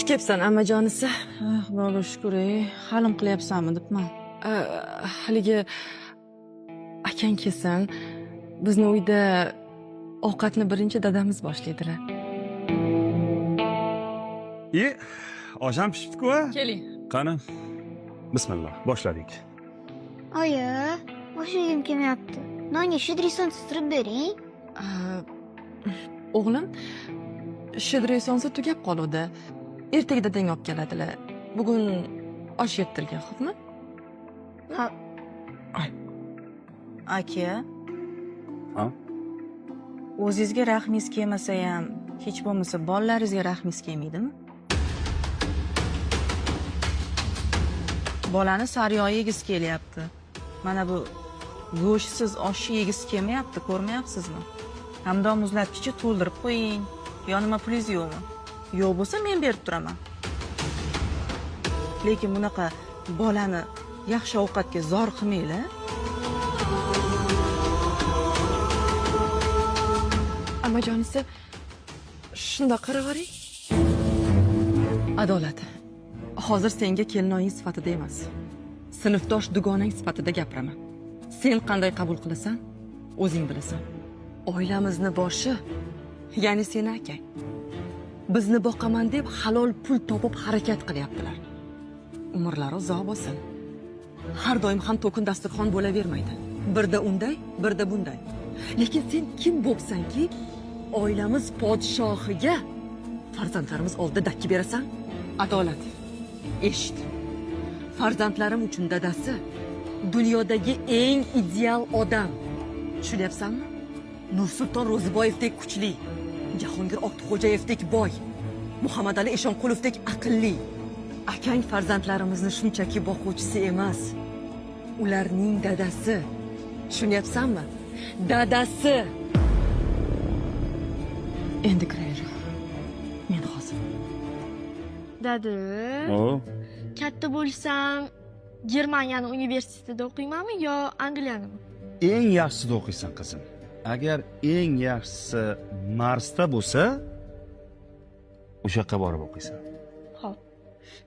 kelibsan ammajonisi? Xudoga shukr, halim qilyapsanmi debman. Haligi akang kelsin. Bizni uyda ovqatni birinchi dadamiz boshlaydilar. Osham pishibdi-ku. Keling. Qani. Bismillah, boshladik. Oyi, boshligim kelmayapti. Nonga shidrison sizdirib bering. O'g'lim, shidresonsi tugab qoluvdi. Ertaga dadang olib keladilar. Bugun osh yettirgan, xo'pmi? Ha, Aka, Ha? o'zingizga rahmingiz kelmasa ham, hech bo'lmasa bolalaringizga rahmingiz kelmaydimi? Bolani sariyog' yegisi kelyapti. Mana bu go'shtsiz oshni yegisi kelmayapti, ko'rmayapsizmi? Hamda muzlatgichni to'ldirib qo'ying. Yo nima pulingiz yo'qmi? Yo'q bo'lsa men berib turaman. Lekin bunaqa bolani yaxshi ovqatga zor qilmanglar. Ammajonisi, shundoq qaravering. Adolat. Hozir senga kelinoying sifatida emas, sinfdosh dugonang sifatida gapiraman. Sen qanday qabul qilasan, o'zing bilasan. Oilamizni boshi, ya'ni seni akang, bizni boqaman deb halol pul topib harakat qilyaptilar. Umrlari uzoq bo'lsin. Har doim ham to'kin dasturxon bo'lavermaydi. Birda unday, birda bunday. Lekin sen kim bo'psanki, oilamiz podshohiga farzandlarimiz oldida dakki berasan? Adolat. Eshit. Farzandlarim uchun dadasi dunyodagi eng ideal odam. Tushunyapsanmi? Nursulton Ro'ziboyevdek kuchli, Jahongir Ortiqxo'jayevdek boy, Muhammadali Eshonqulovdek aqlli. Akang farzandlarimizni shunchaki boquvchisi emas, ularning dadasi. Tushunyapsanmi? Dadasi. Endi kiraver. Men hozir. dadi. O, Katta bo'lsam, Germaniyani universitetida o'qiymanmi yo Angliyanimi? eng yaxshisida o'qiysan qizim. Agar eng yaxshisi Marsda bo'lsa, o'sha yoqqa borib o'qiysan. Xo'p.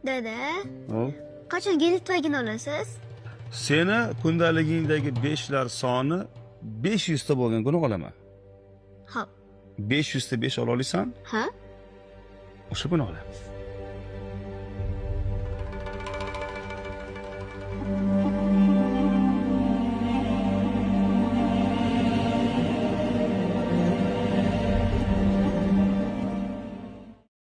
Dada, O, qachonga Litvagini olasiz? seni kundaligingdagi 5lar soni 500 ta bo'lgan kuni olaman. Xo'p. 500 ta 5 ola olasan, Ha? o'sha kuni olaman.